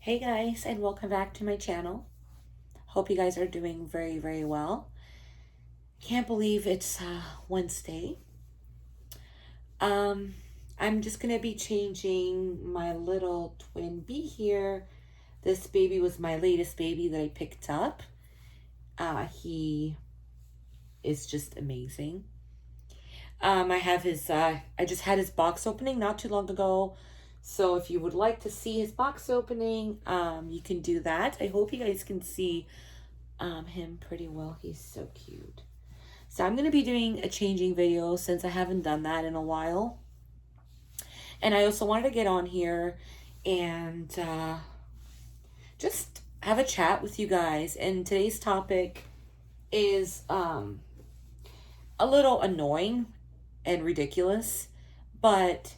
Hey guys, and welcome back to my channel. Hope you guys are doing very, very well. Can't believe it's Wednesday. Um, I'm just gonna be changing my little twin bee here. This baby was my latest baby that I picked up. He is just amazing. I have his, I just had his box opening not too long ago. So if you would like to see his box opening, you can do that. I hope you guys can see him pretty well. He's so cute. So I'm going to be doing a changing video since I haven't done that in a while. And I also wanted to get on here and just have a chat with you guys. And today's topic is a little annoying and ridiculous, but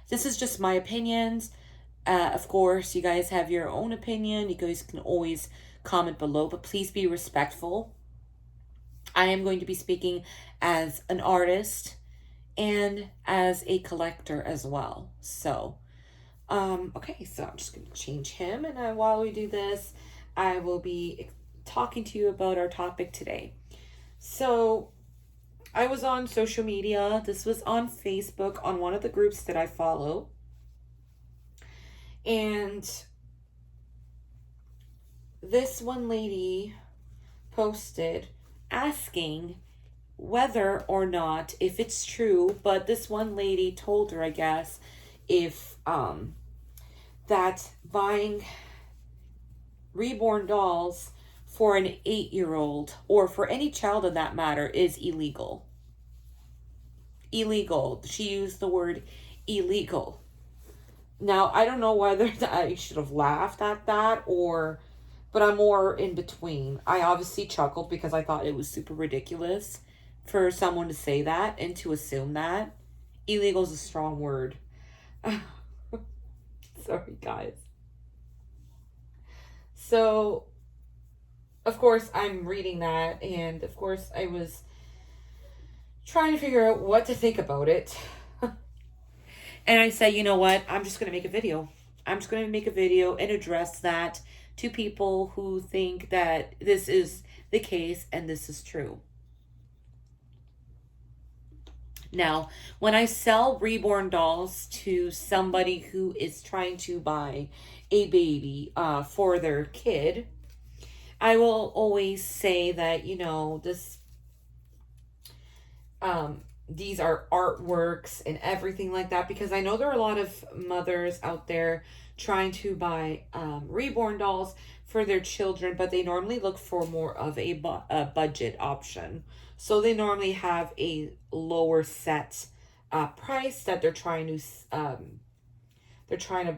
this is just my opinions. Of course, you guys have your own opinion. You guys can always comment below, but please be respectful. I am going to be speaking as an artist and as a collector as well. So, okay, so I'm just going to change him. And while we do this, I will be talking to you about our topic today. So, I was on social media. This was on Facebook on one of the groups that I follow. And this one lady posted asking whether or not, if it's true, but this one lady told her, I guess, if that buying reborn dolls for an 8-year-old or for any child in that matter is illegal. Illegal. She used the word illegal. Now, I don't know whether I should have laughed at that but I'm more in between. I obviously chuckled because I thought it was super ridiculous for someone to say that and to assume that. Illegal is a strong word. Sorry, guys. So, of course, I'm reading that, and of course, I was trying to figure out what to think about it. And I said, you know what? I'm just going to make a video. I'm just going to make a video and address that to people who think that this is the case and this is true. Now, when I sell reborn dolls to somebody who is trying to buy a baby for their kid, I will always say that, these are artworks and everything like that, because I know there are a lot of mothers out there trying to buy reborn dolls for their children, but they normally look for more of a budget option. So they normally have a lower set price that they're trying to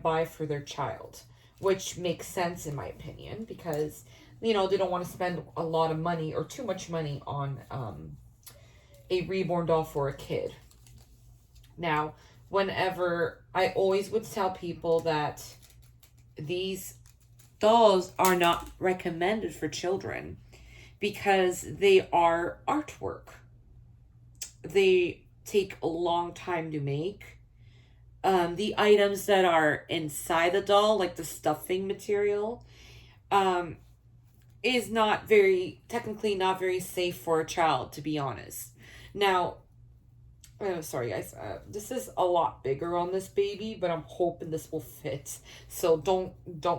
buy for their child, which makes sense in my opinion, because they don't want to spend a lot of money or too much money on a reborn doll for a kid. Now, whenever I always would tell people that these dolls are not recommended for children because they are artwork. They take a long time to make. The items that are inside the doll, like the stuffing material, is technically not very safe for a child, to be honest. Now, sorry guys, this is a lot bigger on this baby, but I'm hoping this will fit. So don't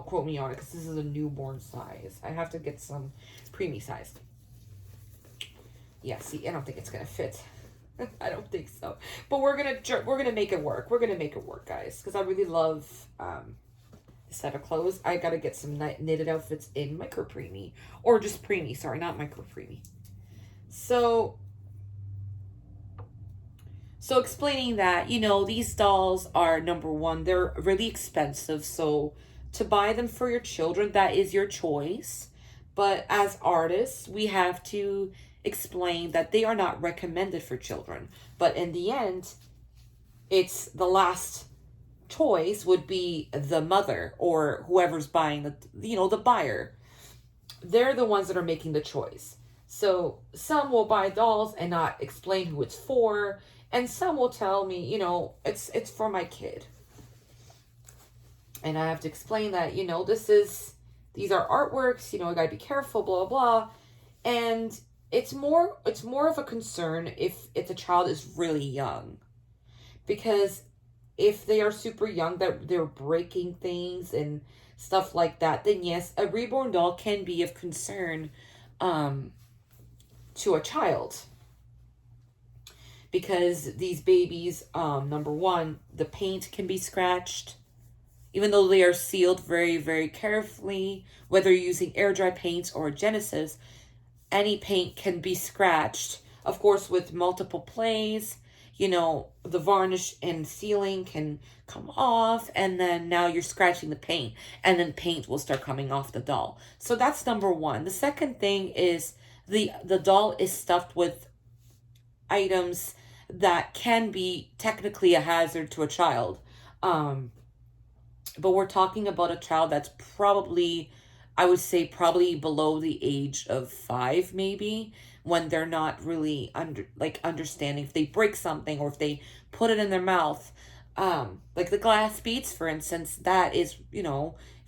quote me on it, because this is a newborn size. I have to get some preemie sized. Yeah, see, I don't think it's gonna fit. I don't think so. But we're gonna make it work. We're gonna make it work, guys, because I really love this set of clothes. I gotta get some knitted outfits in micro preemie, or just preemie. Sorry, not micro preemie. So explaining that, these dolls are, number one, they're really expensive. So to buy them for your children, that is your choice. But as artists, we have to explain that they are not recommended for children. But in the end, it's the last choice would be the mother or whoever's buying the buyer. They're the ones that are making the choice. So some will buy dolls and not explain who it's for. And some will tell me, it's for my kid. And I have to explain that, these are artworks, I gotta be careful, blah, blah. And it's more of a concern if the child is really young. Because if they are super young, that they're breaking things and stuff like that, then yes, a reborn doll can be of concern um, to a child. Because these babies, number one, the paint can be scratched, even though they are sealed very, very carefully, whether you're using air dry paints or Genesis, any paint can be scratched. Of course, with multiple plays, the varnish and sealing can come off, and then now you're scratching the paint, and then paint will start coming off the doll. So that's number one. The second thing is the doll is stuffed with items that can be technically a hazard to a child. Um, but we're talking about a child that's probably, I would say, probably below the age of 5, maybe, when they're not really understanding if they break something or if they put it in their mouth. Like the glass beads, for instance, that is,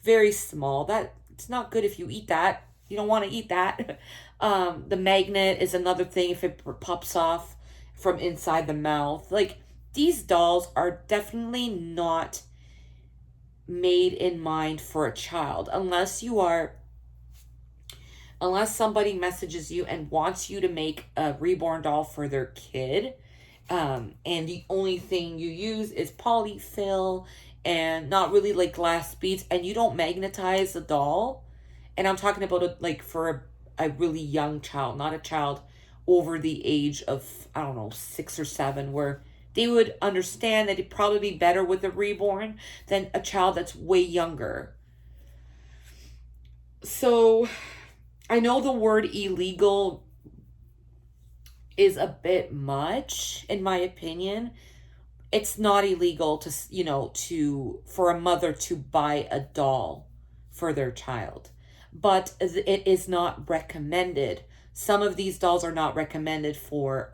very small. That it's not good if you eat that. You don't want to eat that. The magnet is another thing if it pops off from inside the mouth. Like, these dolls are definitely not made in mind for a child, unless somebody messages you and wants you to make a reborn doll for their kid, and the only thing you use is polyfill and not really like glass beads, and you don't magnetize the doll. And I'm talking about like for a really young child, not a child over the age of, I don't know, 6 or 7, where they would understand that it'd probably be better with a reborn than a child that's way younger. So I know the word illegal is a bit much, in my opinion. It's not illegal for a mother to buy a doll for their child, but it is not recommended. Some of these dolls are not recommended for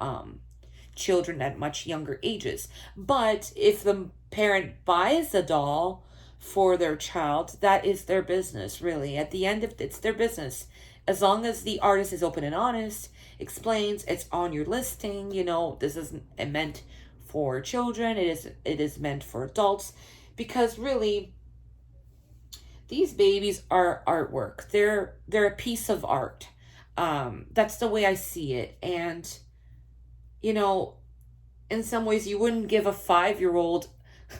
children at much younger ages. But if the parent buys a doll for their child, that is their business, really. At the end of it's their business. As long as the artist is open and honest, explains it's on your listing, this isn't meant for children, it is meant for adults, because really these babies are artwork. They're a piece of art. That's the way I see it. And in some ways you wouldn't give a 5-year-old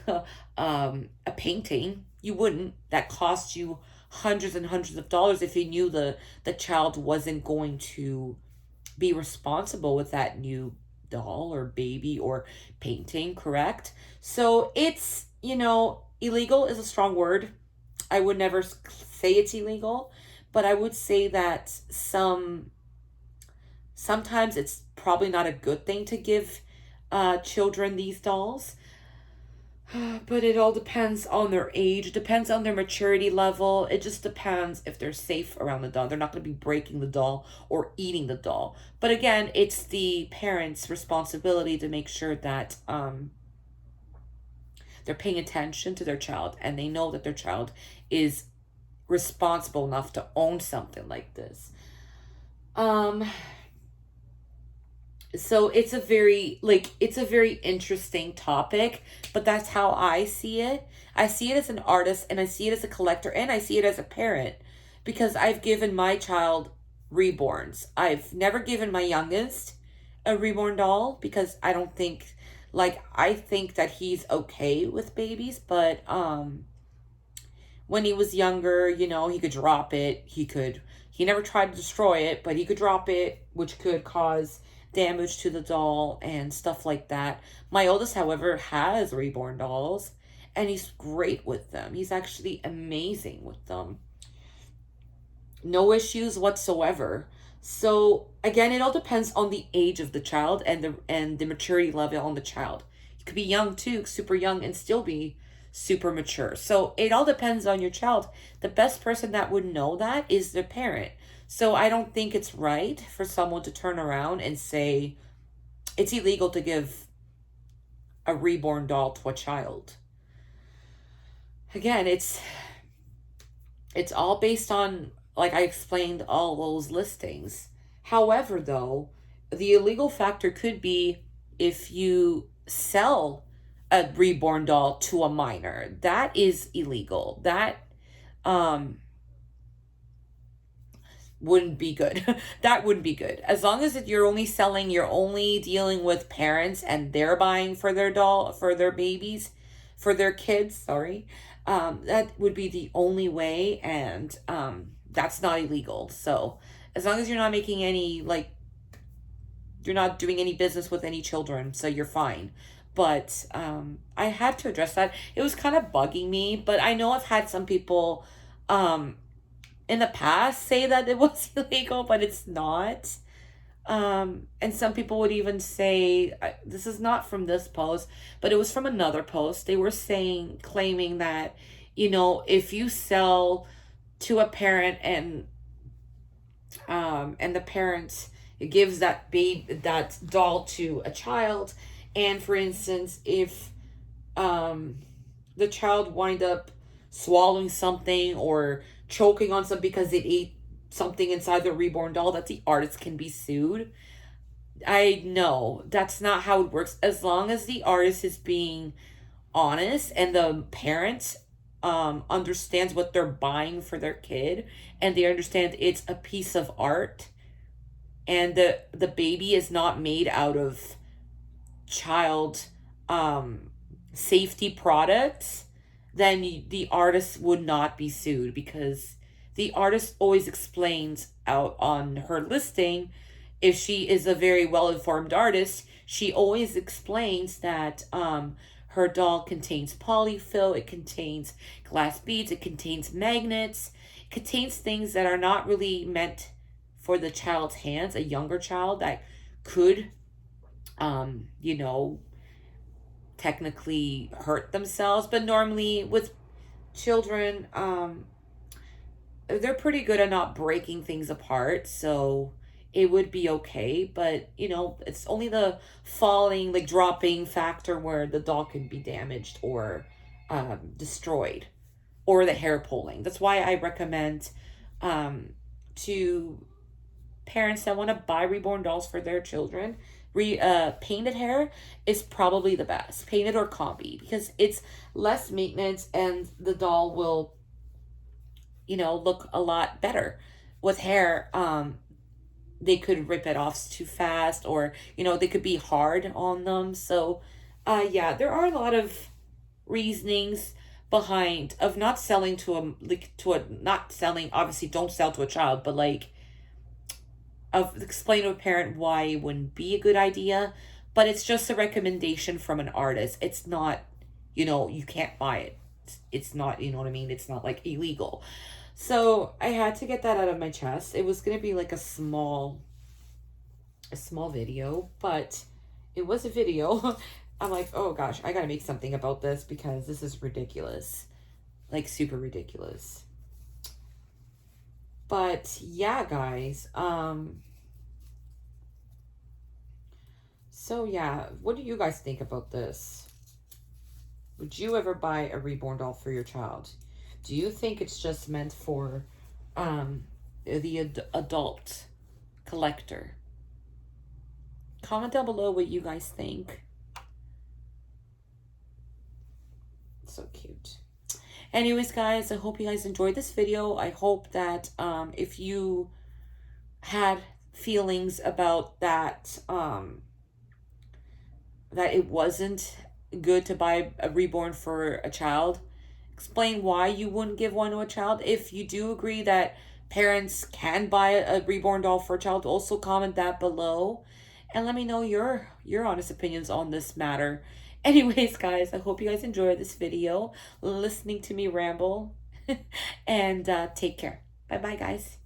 a painting. You wouldn't. That cost you hundreds and hundreds of dollars if you knew the child wasn't going to be responsible with that new doll or baby or painting, correct? So it's, illegal is a strong word. I would never say it's illegal, but I would say that sometimes it's probably not a good thing to give children these dolls. But it all depends on their age, depends on their maturity level. It just depends if they're safe around the doll. They're not going to be breaking the doll or eating the doll. But again, it's the parents' responsibility to make sure that they're paying attention to their child and they know that their child is responsible enough to own something like this. So it's a very interesting topic, but that's how I see it. I see it as an artist, and I see it as a collector, and I see it as a parent, because I've given my child reborns. I've never given my youngest a reborn doll, because I think that he's okay with babies, but when he was younger, he could drop it. He never tried to destroy it, but he could drop it, which could cause damage to the doll and stuff like that. My oldest, however, has reborn dolls, and he's great with them. He's actually amazing with them. No issues whatsoever. So again, it all depends on the age of the child and the maturity level on the child. You could be young too, super young, and still be super mature. So it all depends on your child. The best person that would know that is the parent. So I don't think it's right for someone to turn around and say it's illegal to give a reborn doll to a child. again, it's all based on, like I explained, all those listings. However, though, the illegal factor could be if you sell a reborn doll to a minor. That is illegal. That um wouldn't be good. That wouldn't be good. As long as you're only selling, you're only dealing with parents and they're buying for their doll, for their babies, for their kids, sorry. That would be the only way, and that's not illegal. So as long as you're not making any, like, you're not doing any business with any children, so you're fine. But I had to address that. It was kind of bugging me, but I know I've had some people um in the past say that it was illegal, but it's not. And some people would even say, this is not from this post, but it was from another post. They were saying, claiming that, if you sell to a parent and the parent gives that doll to a child, and for instance, if the child wind up swallowing something or choking on something because it ate something inside the reborn doll, that the artist can be sued. I know that's not how it works. As long as the artist is being honest and the parent understands what they're buying for their kid, and they understand it's a piece of art, and the baby is not made out of child safety products, then the artist would not be sued, because the artist always explains out on her listing. If she is a very well-informed artist, she always explains that her doll contains polyfill, it contains glass beads, it contains magnets, it contains things that are not really meant for the child's hands, a younger child that could you know, technically hurt themselves. But normally with children, they're pretty good at not breaking things apart, so it would be okay. But it's only the falling, like dropping factor, where the doll can be damaged or destroyed, or the hair pulling. That's why I recommend to parents that want to buy reborn dolls for their children, painted hair is probably the best, painted or combi, because it's less maintenance and the doll will look a lot better. With hair, they could rip it off too fast, or they could be hard on them. So yeah, there are a lot of reasonings behind of not selling not selling. Obviously, don't sell to a child, but like, of explain to a parent why it wouldn't be a good idea. But it's just a recommendation from an artist. It's not, you can't buy it. It's not, you know what I mean? It's not like illegal. So I had to get that out of my chest. It was going to be like a small video, but it was a video. I'm like, oh gosh, I got to make something about this, because this is ridiculous. Like, super ridiculous. But yeah, guys, so yeah, what do you guys think about this? Would you ever buy a reborn doll for your child? Do you think it's just meant for the adult collector? Comment down below what you guys think. So cute. Anyways, guys, I hope you guys enjoyed this video. I hope that if you had feelings about that, that it wasn't good to buy a reborn for a child, explain why you wouldn't give one to a child. If you do agree that parents can buy a reborn doll for a child, also comment that below and let me know your honest opinions on this matter. Anyways, guys, I hope you guys enjoyed this video, listening to me ramble, and take care. Bye bye, guys.